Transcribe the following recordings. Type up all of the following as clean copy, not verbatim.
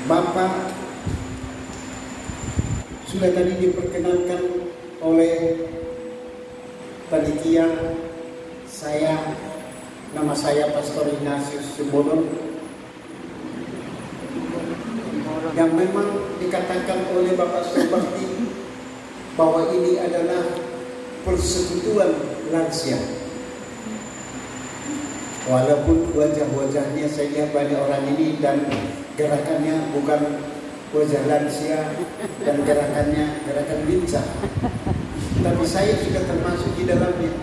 Bapak sudah tadi diperkenalkan oleh panitia. Nama saya Pastor Ignatius Simbolon, yang memang dikatakan oleh Bapak Subakti bahwa ini adalah persekutuan lansia. Walaupun wajah-wajahnya saya lihat banyak orang ini dan gerakannya bukan wajah lansia dan gerakannya gerakan lincah, tapi saya sudah termasuk di dalamnya.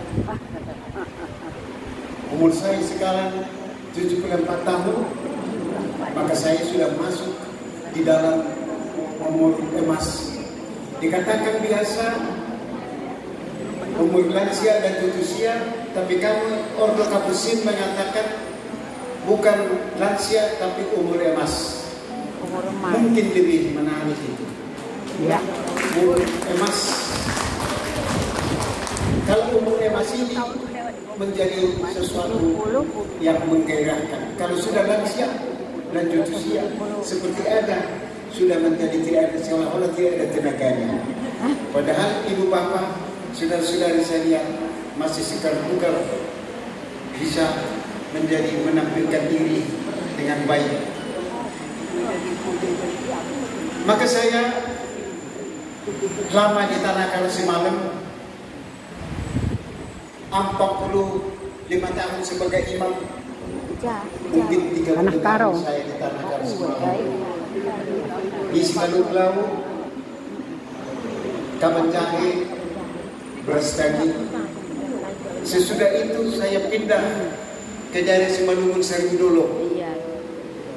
Umur saya sekarang 74 tahun, maka saya sudah masuk di dalam umur emas. Dikatakan biasa umur lansia dan tutusia, tapi kami Ordo Kapusin mengatakan bukan lansia tapi umur emas. Mungkin lebih menarik itu. Ya. Umur emas. Kalau umur emas ini menjadi sesuatu yang menggairahkan. Kalau sudah lansia dan usia seperti ada, sudah menjadi tidak ada, seolah-olah tidak ada tenaganya. Padahal ibu bapak, saudara-saudari saya masih segar bugar, bisa menjadi menampilkan diri dengan baik. Maka saya lama di Tanah Karo semalam, 45 tahun sebagai imam, mungkin 30 tahun saya di Tanah Karo semalam. Di Simalunggau, Kabanjahe, beras daging. Sesudah itu saya pindah ke daerah Simalungun Seribu dulu,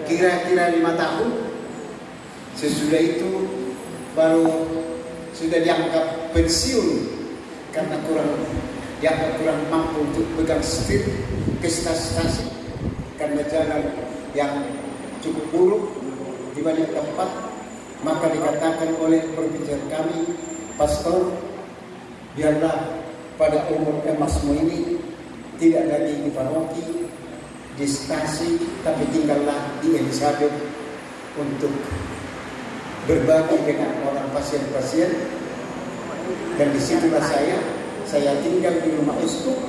kira-kira 5 tahun. Sesudah itu baru sudah dianggap pensiun karena dianggap kurang mampu untuk pegang setir ke stasi karena jalan yang cukup buruk di banyak tempat. Maka dikatakan oleh pembicara kami, pastor, biarlah pada umur emasmu ini tidak lagi di paroki, di stasi, tapi tinggallah di Elizabeth untuk berbagi dengan orang pasien-pasien. Dan disitulah saya tinggal di rumah uskup,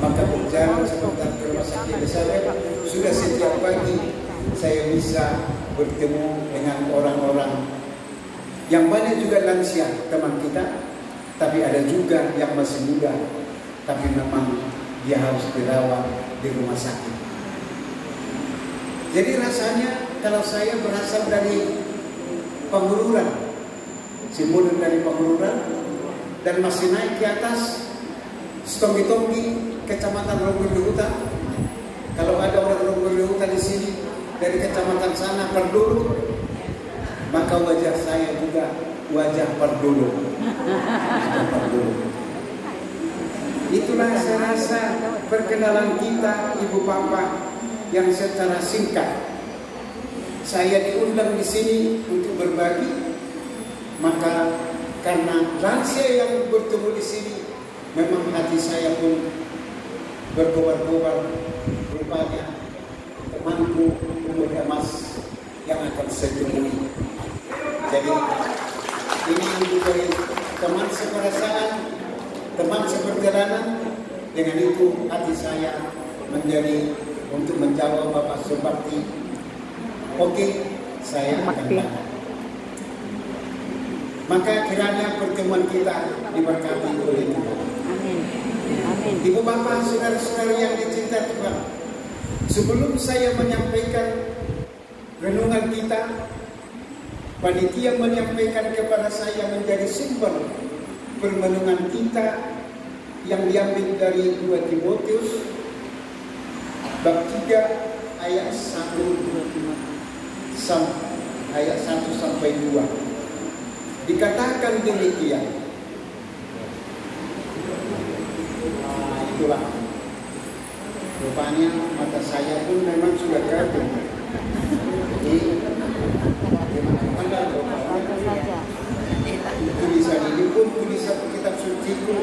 maka berjalan sebentar ke rumah sakit Elizabeth. Sudah setiap pagi saya bisa bertemu dengan orang-orang yang banyak juga lansia teman kita, tapi ada juga yang masih muda, tapi memang dia harus dirawat di rumah sakit. Jadi rasanya kalau saya berasal dari Pengururan, Simbolon dari Pengururan, dan masih naik ke atas Stonggi-Tonggi, Kecamatan Ronggolehuta. Kalau ada orang Ronggolehuta di sini dari kecamatan sana Perdulu, maka wajah saya juga wajah Perdulu. Itulah saya rasa perkenalan kita, Ibu Bapak, yang secara singkat. Saya diundang di sini untuk berbagi, maka karena lansia yang bertemu di sini, memang hati saya pun berkobar-kobar. Rupanya temanku umur emas yang akan saya temui. Jadi ini dari teman seperasaan, teman seperjalanan. Dengan itu hati saya menjadi untuk menjawab Bapak Subakti. Oke, saya akan datang. Maka kiranya pertemuan kita diberkati oleh Tuhan. Amin. Ibu bapak, saudara-saudari yang dicintai Tuhan, sebelum saya menyampaikan renungan kita, panitia menyampaikan kepada saya menjadi sumber permenungan kita yang diambil dari 2 Timotius bab 3 ayat 1 sampai 2. Dikatakan demikian. Itulah. Rupanya mata saya pun memang sudah gagal. Jadi gimana tulisan ini pun tulisan kitab suci pun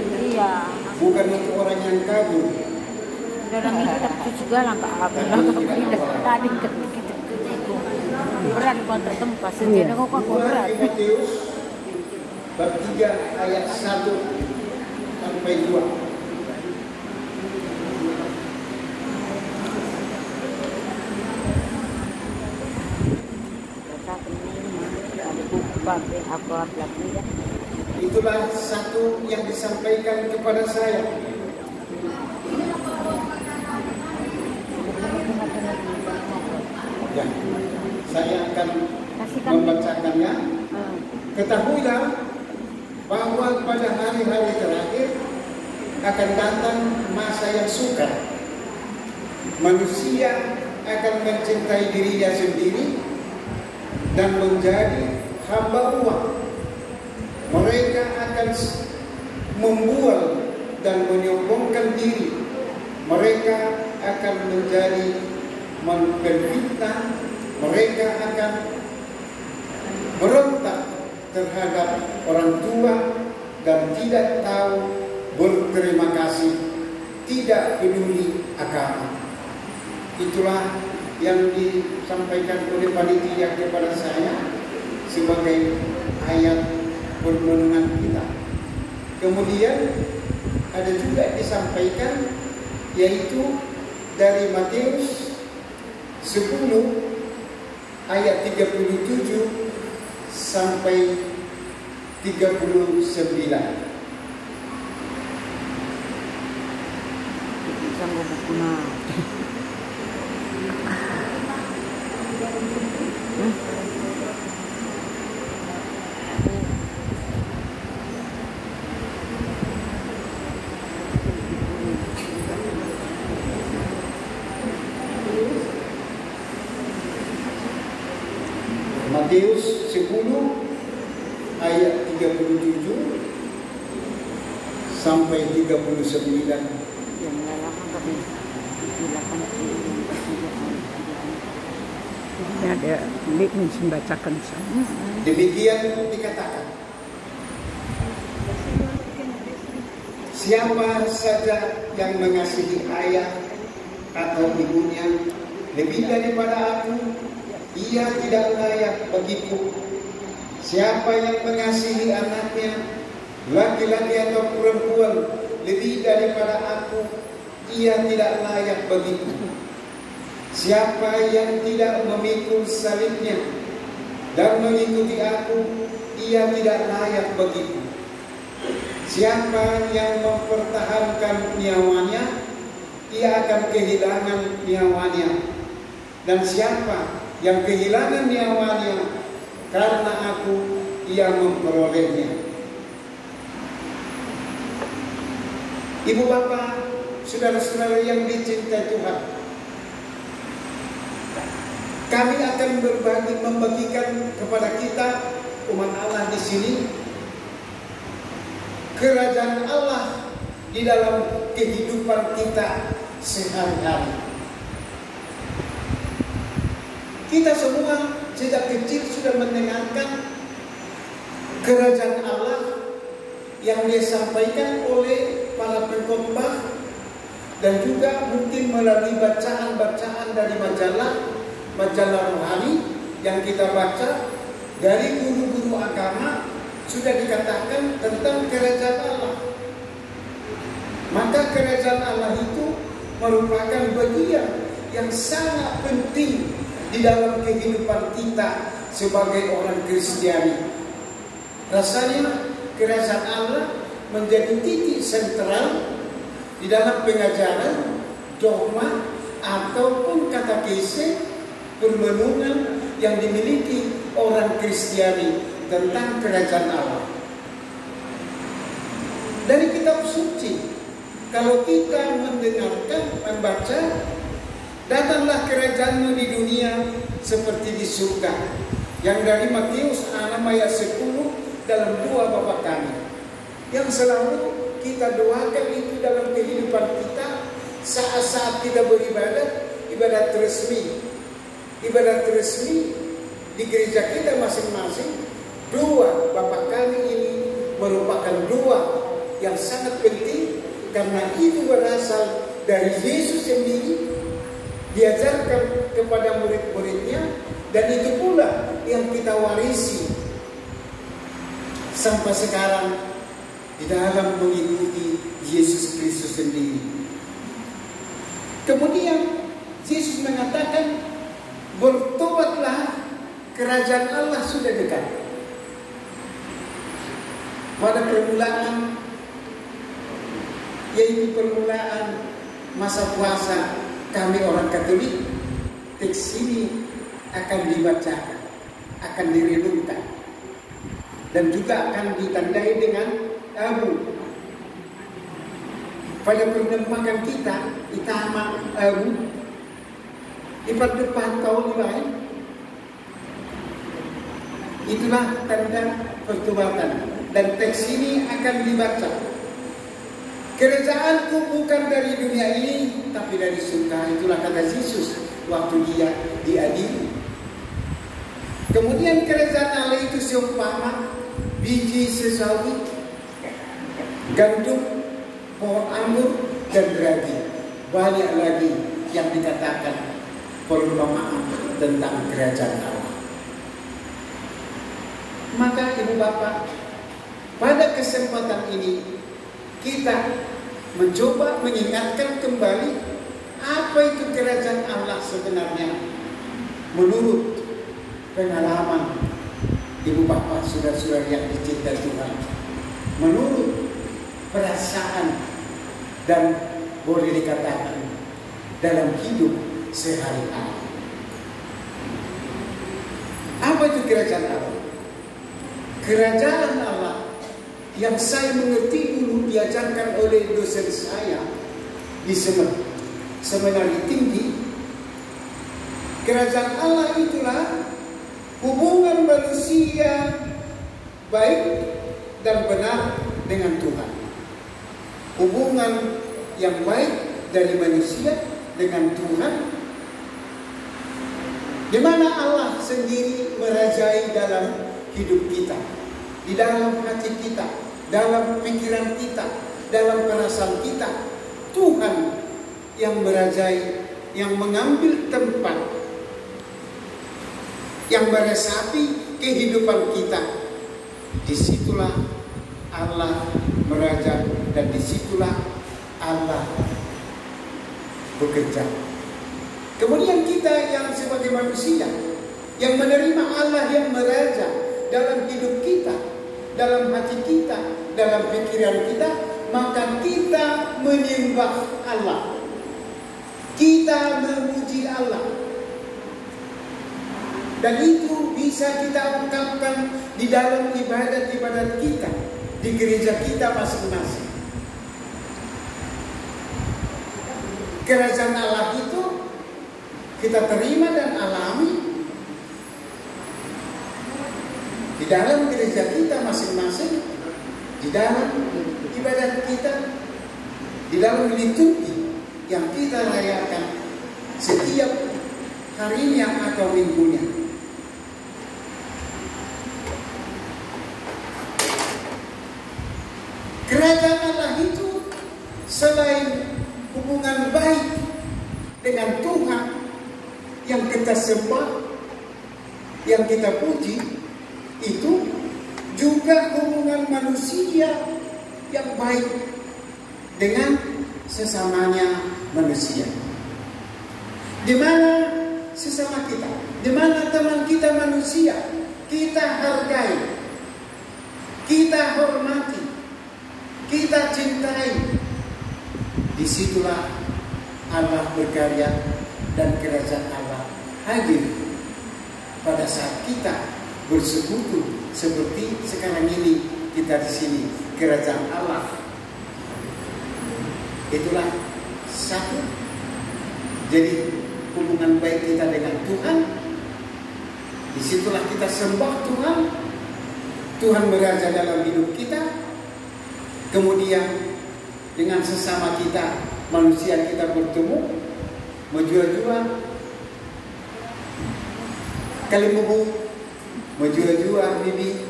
bukan untuk orang yang kabur. Dalam kitab suci juga lah Pak. Tadi berat kan kontra tempat sendiri kok kurat. Timotius bab 3 ayat 1 sampai 2. Itulah satu yang disampaikan kepada saya. Ya, saya akan membacakannya. Ketahuilah bahwa pada hari-hari terakhir akan datang masa yang sukar. Manusia akan mencintai dirinya sendiri dan menjadi hamba uang. Mereka akan membual dan menyombongkan diri. Mereka akan menjadi menfitnah. Mereka akan berontak terhadap orang tua dan tidak tahu berterima kasih, tidak peduli agama. Itulah yang disampaikan oleh panitia kepada saya sebagai ayat permenungan kita. Kemudian ada juga disampaikan yaitu dari Matius 10 ayat 37 sampai 39. Sama buku Matius 10 ayat 37 sampai 39. Ada membacakan sama. Demikian dikatakan, siapa saja yang mengasihi ayah atau ibunya lebih daripada aku, ia tidak layak bagiku. Siapa yang mengasihi anaknya, laki-laki atau perempuan, lebih daripada aku, ia tidak layak bagiku. Siapa yang tidak memikul salibnya dan mengikuti aku, ia tidak layak bagiku. Siapa yang mempertahankan nyawanya, ia akan kehilangan nyawanya. Dan siapa yang kehilangan nyawanya karena aku, ia memperolehnya. Ibu bapak, saudara-saudara yang dicintai Tuhan, kami akan membagikan kepada kita umat Allah di sini kerajaan Allah di dalam kehidupan kita sehari-hari. Kita semua sejak kecil sudah mendengarkan kerajaan Allah yang disampaikan oleh para pengkhotbah dan juga mungkin melalui bacaan-bacaan dari majalah rohani yang kita baca dari guru-guru agama sudah dikatakan tentang kerajaan Allah. Maka kerajaan Allah itu merupakan bagian yang sangat penting di dalam kehidupan kita sebagai orang Kristiani. Rasanya kerajaan Allah menjadi titik sentral di dalam pengajaran, dogma ataupun katekese permenungan yang dimiliki orang Kristiani tentang kerajaan Allah. Dari kitab suci, kalau kita mendengarkan, membaca, datanglah kerajaanmu di dunia seperti di surga. Yang dari Matius 6 ayat 10 dalam doa Bapa kami, yang selalu kita doakan itu dalam kehidupan kita saat-saat kita beribadat, ibadat resmi di gereja kita masing-masing. Doa Bapa kami ini merupakan doa yang sangat penting karena itu berasal dari Yesus sendiri, diajarkan kepada murid-muridnya Dan itu pula yang kita warisi sampai sekarang di dalam mengikuti Yesus Kristus sendiri. Kemudian Yesus mengatakan, bertobatlah, kerajaan Allah sudah dekat. Pada permulaan, yaitu permulaan masa puasa kami orang Katolik, teks ini akan dibacakan, akan direnungkan, dan juga akan ditandai dengan abu. Pada penembakan kita, itama abu di depan tahun lain. Itulah tanda pertobatan, dan teks ini akan dibaca. Kerajaanku bukan dari dunia ini, tapi dari surga. Itulah kata Yesus waktu dia diadili. Kemudian kerajaan Allah itu seumpama biji sesawi, gandum, pohon anggur, dan ragi. Banyak lagi yang dikatakan perumpamaan tentang kerajaan Allah. Maka Ibu Bapak, pada kesempatan ini kita mencoba mengingatkan kembali apa itu kerajaan Allah sebenarnya menurut pengalaman Ibu Bapak, saudara-saudara yang dicintai Tuhan, menurut perasaan dan boleh dikatakan dalam hidup sehari-hari. Apa itu kerajaan Allah? Kerajaan Allah yang saya mengerti dulu diajarkan oleh dosen saya di seminari tinggi. Kerajaan Allah itulah hubungan manusia baik dan benar dengan Tuhan. Hubungan yang baik dari manusia dengan Tuhan, di mana Allah sendiri merajai dalam hidup kita, di dalam hati kita, dalam pikiran kita, dalam perasaan kita. Tuhan yang merajai, yang mengambil tempat, yang meresapi kehidupan kita. Disitulah Allah meraja, dan disitulah Allah bekerja. Kemudian kita yang sebagai manusia yang menerima Allah yang meraja dalam hidup kita, dalam hati kita, dalam pikiran kita, maka kita menyembah Allah, kita memuji Allah, dan itu bisa kita ungkapkan di dalam ibadat-ibadat kita di gereja kita masing-masing. Kerajaan Allah itu kita terima dan alami di dalam gereja kita masing-masing, di dalam ibadat kita, di dalam liturgi yang kita rayakan setiap harinya atau minggunya. Kerajaan Allah itu selain hubungan baik dengan Tuhan yang kita sembah, yang kita puji, itu juga hubungan manusia yang baik dengan sesamanya manusia. Di mana sesama kita, di mana teman kita manusia, kita hargai, kita hormati, kita cintai. Disitulah Allah berkarya dan kerajaan Allah hadir pada saat kita bersekutu seperti sekarang ini kita di sini. Kerajaan Allah itulah satu. Jadi hubungan baik kita dengan Tuhan, disitulah kita sembah Tuhan, Tuhan beraja dalam hidup kita. Kemudian dengan sesama kita manusia kita bertemu, menjua-jua kalimubu, menjua-jua bibi,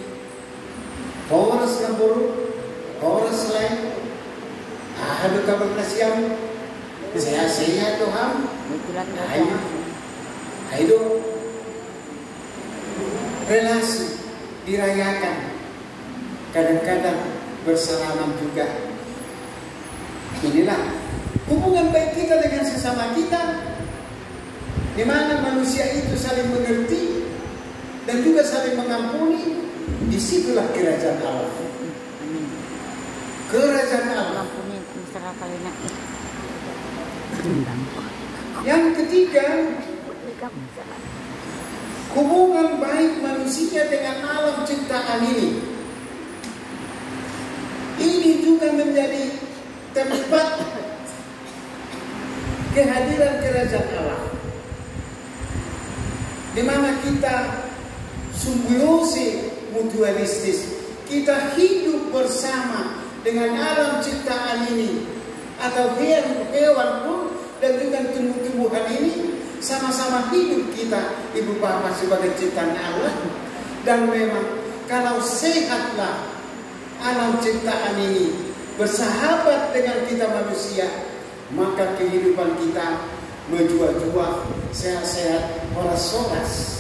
horas kaburu, horas lain, ada kabar kasihan, saya Tuhan, ayo, relasi dirayakan, kadang-kadang bersalaman juga. Inilah hubungan baik kita dengan sesama kita, di mana manusia itu saling mengerti dan juga saling mengampuni. Disitulah kerajaan Allah. Kerajaan Allah. Mengampuni masyarakat lainnya. Yang ketiga, hubungan baik manusia dengan alam ciptaan ini. Ini juga menjadi tempat kehadiran kerajaan Allah, di mana kita simbiosis mutualistis, kita hidup bersama dengan alam ciptaan ini, atau hewan pun dan dengan tumbuh-tumbuhan ini sama-sama hidup kita, Ibu Bapa sebagai ciptaan Allah. Dan memang kalau sehatlah alam ciptaan ini bersahabat dengan kita manusia, maka kehidupan kita menjual-jual, sehat-sehat, horas-horas.